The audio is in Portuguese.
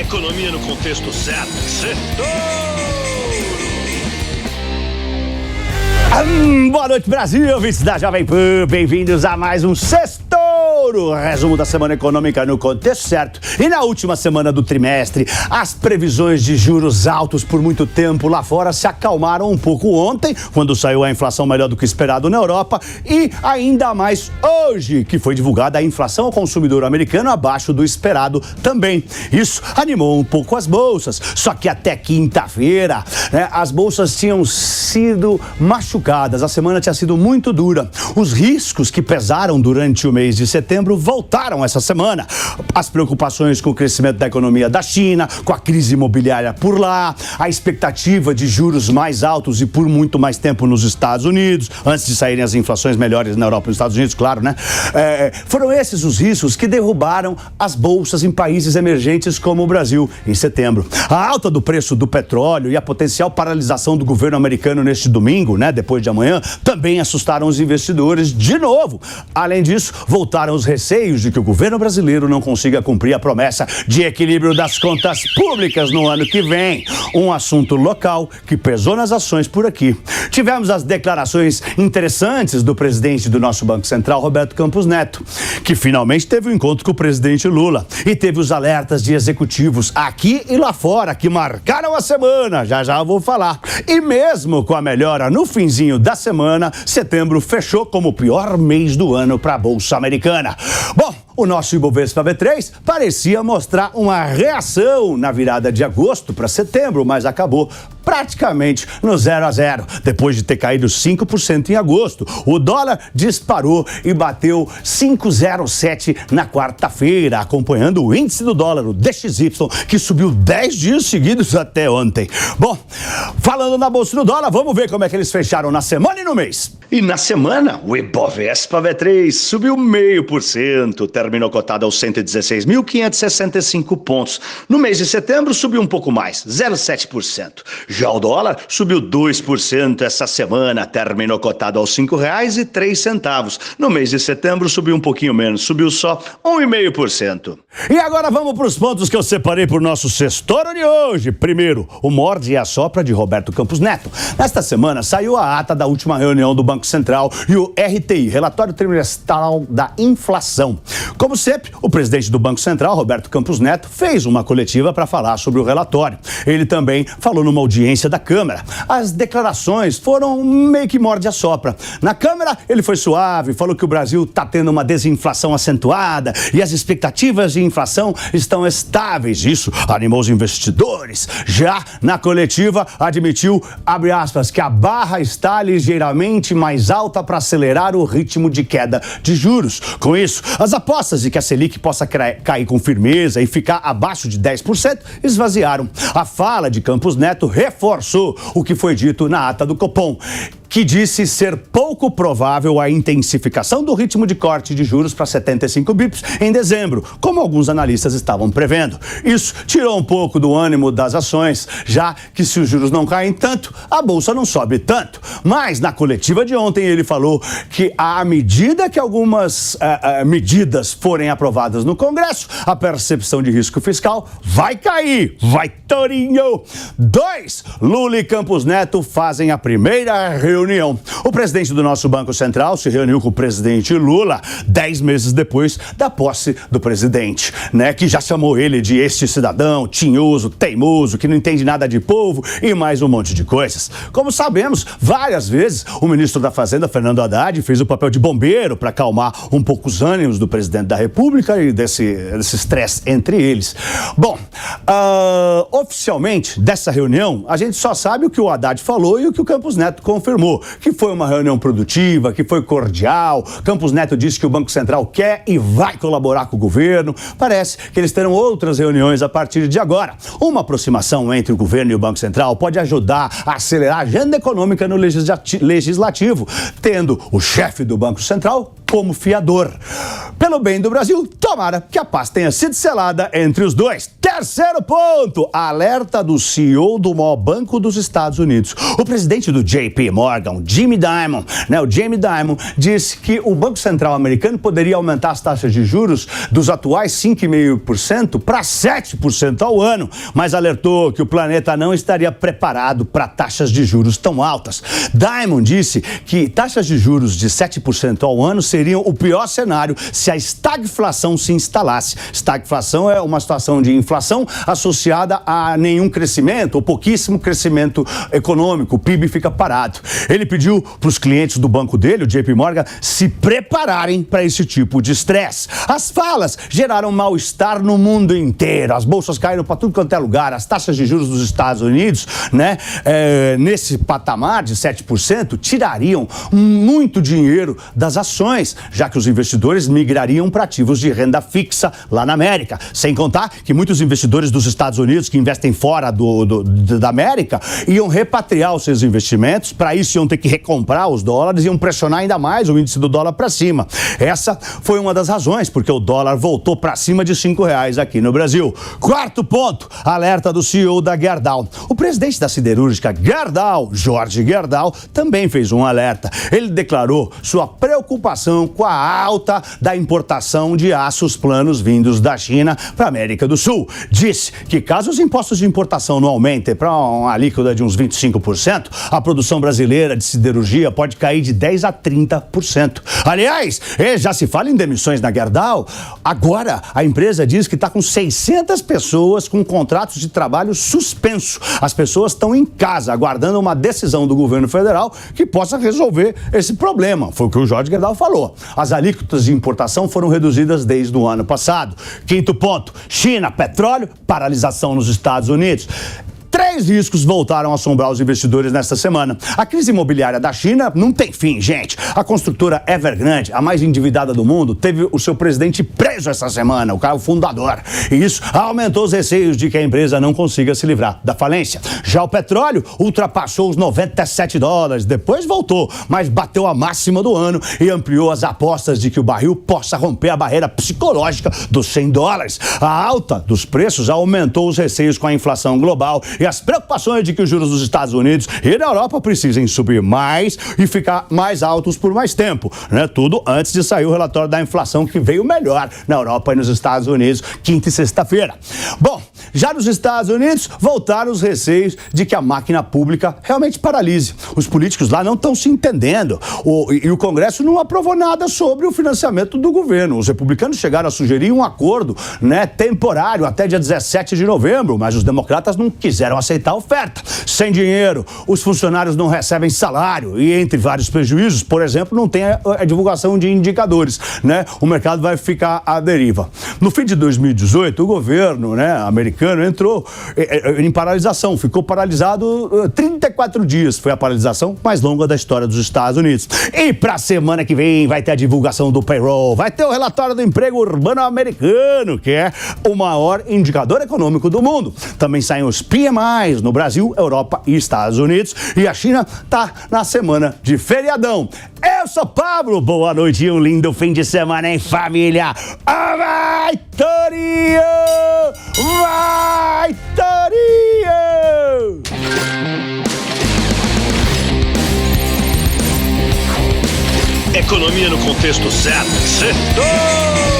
Economia no contexto certo. Boa noite, Brasil, ouvintes da Jovem Pan, bem-vindos a mais um Sextouro, resumo da semana econômica no contexto certo. E na última semana do trimestre, as previsões de juros altos por muito tempo lá fora se acalmaram um pouco ontem, quando saiu a inflação melhor do que esperado na Europa, e ainda mais hoje, que foi divulgada a inflação ao consumidor americano abaixo do esperado também. Isso animou um pouco as bolsas, só que até quinta-feira, as bolsas tinham sido machucadas. A semana tinha sido muito dura. Os riscos que pesaram durante o mês de setembro voltaram essa semana. As preocupações com o crescimento da economia da China, com a crise imobiliária por lá, a expectativa de juros mais altos e por muito mais tempo nos Estados Unidos, antes de saírem as inflações melhores na Europa e nos Estados Unidos, claro, né? Foram esses os riscos que derrubaram as bolsas em países emergentes como o Brasil em setembro. A alta do preço do petróleo e a potencial paralisação do governo americano neste domingo, depois de amanhã, também assustaram os investidores de novo. Além disso, voltaram os receios de que o governo brasileiro não consiga cumprir a promessa de equilíbrio das contas públicas no ano que vem. Um assunto local que pesou nas ações por aqui. Tivemos as declarações interessantes do presidente do nosso Banco Central, Roberto Campos Neto, que finalmente teve um encontro com o presidente Lula e teve os alertas de executivos aqui e lá fora que marcaram a semana. Já eu vou falar. E mesmo com a melhora no finzinho da semana, setembro fechou como o pior mês do ano para a Bolsa Americana. Bom, o nosso Ibovespa B3 parecia mostrar uma reação na virada de agosto para setembro, mas acabou praticamente no 0 a 0, depois de ter caído 5% em agosto. O dólar disparou e bateu 5,07 na quarta-feira, acompanhando o índice do dólar, o DXY, que subiu 10 dias seguidos até ontem. Bom, falando na Bolsa do Dólar, vamos ver como é que eles fecharam na semana e no mês. E na semana, o Ibovespa B3 subiu 0,5%, terminou cotado aos 116.565 pontos. No mês de setembro, subiu um pouco mais, 0,7%. Já o dólar subiu 2% essa semana, terminou cotado aos R$ 5,03. No mês de setembro, subiu um pouquinho menos, subiu só 1,5%. E agora vamos para os pontos que eu separei para o nosso Sextouro de hoje. Primeiro, o morde e assopra de Roberto Campos Neto. Nesta semana, saiu a ata da última reunião do Banco Central e o RTI, Relatório Trimestral da Inflação. Como sempre, o presidente do Banco Central, Roberto Campos Neto, fez uma coletiva para falar sobre o relatório. Ele também falou numa audiência da Câmara. As declarações foram meio que morde e assopra. Na Câmara, ele foi suave, falou que o Brasil está tendo uma desinflação acentuada e as expectativas de inflação estão estáveis. Isso animou os investidores. Já na coletiva, admitiu, abre aspas, que a barra está ligeiramente mais alta para acelerar o ritmo de queda de juros. Com isso, as apostas de que a Selic possa cair com firmeza e ficar abaixo de 10% esvaziaram. A fala de Campos Neto reforçou o que foi dito na ata do Copom, que disse ser pouco provável a intensificação do ritmo de corte de juros para 75 bips em dezembro, como alguns analistas estavam prevendo. Isso tirou um pouco do ânimo das ações, já que se os juros não caem tanto, a bolsa não sobe tanto. Mas na coletiva de ontem ele falou que à medida que algumas medidas forem aprovadas no Congresso, a percepção de risco fiscal vai cair. Vai, Torinho! 2. Lula e Campos Neto fazem a primeira reunião. O presidente do nosso Banco Central se reuniu com o presidente Lula 10 meses depois da posse do presidente, que já chamou ele de este cidadão tinhoso, teimoso, que não entende nada de povo e mais um monte de coisas. Como sabemos, várias vezes o ministro da Fazenda, Fernando Haddad, fez o papel de bombeiro para acalmar um pouco os ânimos do presidente da República e desse estresse entre eles. Bom, oficialmente dessa reunião, a gente só sabe o que o Haddad falou e o que o Campos Neto confirmou, que foi uma reunião produtiva, que foi cordial. Campos Neto disse que o Banco Central quer e vai colaborar com o governo. Parece que eles terão outras reuniões a partir de agora. Uma aproximação entre o governo e o Banco Central pode ajudar a acelerar a agenda econômica no legislativo, tendo o chefe do Banco Central como fiador. Pelo bem do Brasil, tomara que a paz tenha sido selada entre os dois. Terceiro ponto, alerta do CEO do maior banco dos Estados Unidos. O presidente do JP Morgan, Jamie Dimon, o Jamie Dimon, disse que o Banco Central americano poderia aumentar as taxas de juros dos atuais 5,5% para 7% ao ano, mas alertou que o planeta não estaria preparado para taxas de juros tão altas. Dimon disse que taxas de juros de 7% ao ano seriam o pior cenário se a estagflação se instalasse. Estagflação é uma situação de inflação associada a nenhum crescimento ou pouquíssimo crescimento econômico, o PIB fica parado. Ele pediu para os clientes do banco dele, o JP Morgan, se prepararem para esse tipo de estresse. As falas geraram mal-estar no mundo inteiro, as bolsas caíram para tudo quanto é lugar, as taxas de juros dos Estados Unidos, nesse patamar de 7%, tirariam muito dinheiro das ações, já que os investidores migrariam para ativos de renda fixa lá na América. Sem contar que muitos investidores dos Estados Unidos que investem fora da América iam repatriar os seus investimentos, para isso iam ter que recomprar os dólares, iam pressionar ainda mais o índice do dólar para cima. Essa foi uma das razões porque o dólar voltou para cima de R$5 aqui no Brasil. Quarto ponto, alerta do CEO da Gerdau. O presidente da siderúrgica Gerdau, Jorge Gerdau, também fez um alerta. Ele declarou sua preocupação com a alta da importação de aços planos vindos da China para a América do Sul. Disse que caso os impostos de importação não aumentem para uma alíquota de uns 25%, a produção brasileira de siderurgia pode cair de 10% a 30%. Aliás, já se fala em demissões na Gerdau. Agora, a empresa diz que está com 600 pessoas com contratos de trabalho suspenso. As pessoas estão em casa, aguardando uma decisão do governo federal que possa resolver esse problema. Foi o que o Jorge Gerdau falou. As alíquotas de importação foram reduzidas desde o ano passado. Quinto ponto, China, petróleo, paralisação nos Estados Unidos. Três riscos voltaram a assombrar os investidores nesta semana. A crise imobiliária da China não tem fim, gente. A construtora Evergrande, a mais endividada do mundo, teve o seu presidente preso essa semana, o cara fundador. E isso aumentou os receios de que a empresa não consiga se livrar da falência. Já o petróleo ultrapassou os $97, depois voltou, mas bateu a máxima do ano e ampliou as apostas de que o barril possa romper a barreira psicológica dos $100. A alta dos preços aumentou os receios com a inflação global e as preocupações de que os juros dos Estados Unidos e da Europa precisem subir mais e ficar mais altos por mais tempo, Tudo antes de sair o relatório da inflação, que veio melhor na Europa e nos Estados Unidos, quinta e sexta-feira. Bom, já nos Estados Unidos, voltaram os receios de que a máquina pública realmente paralise. Os políticos lá não estão se entendendo e o Congresso não aprovou nada sobre o financiamento do governo. Os republicanos chegaram a sugerir um acordo, temporário até dia 17 de novembro, mas os democratas não quiseram aceitar a oferta. Sem dinheiro, os funcionários não recebem salário e, entre vários prejuízos, por exemplo, não tem a divulgação de indicadores, O mercado vai ficar à deriva. No fim de 2018, o governo, americano entrou em paralisação, ficou paralisado 34 dias. Foi a paralisação mais longa da história dos Estados Unidos. E para a semana que vem vai ter a divulgação do payroll, vai ter o relatório do emprego urbano americano, que é o maior indicador econômico do mundo. Também saem os PMIs no Brasil, Europa e Estados Unidos. E a China está na semana de feriadão. Eu sou Pablo, boa noite e um lindo fim de semana em família. Vai, Torinho! Vai, Torinho! Economia no contexto certo. Certo!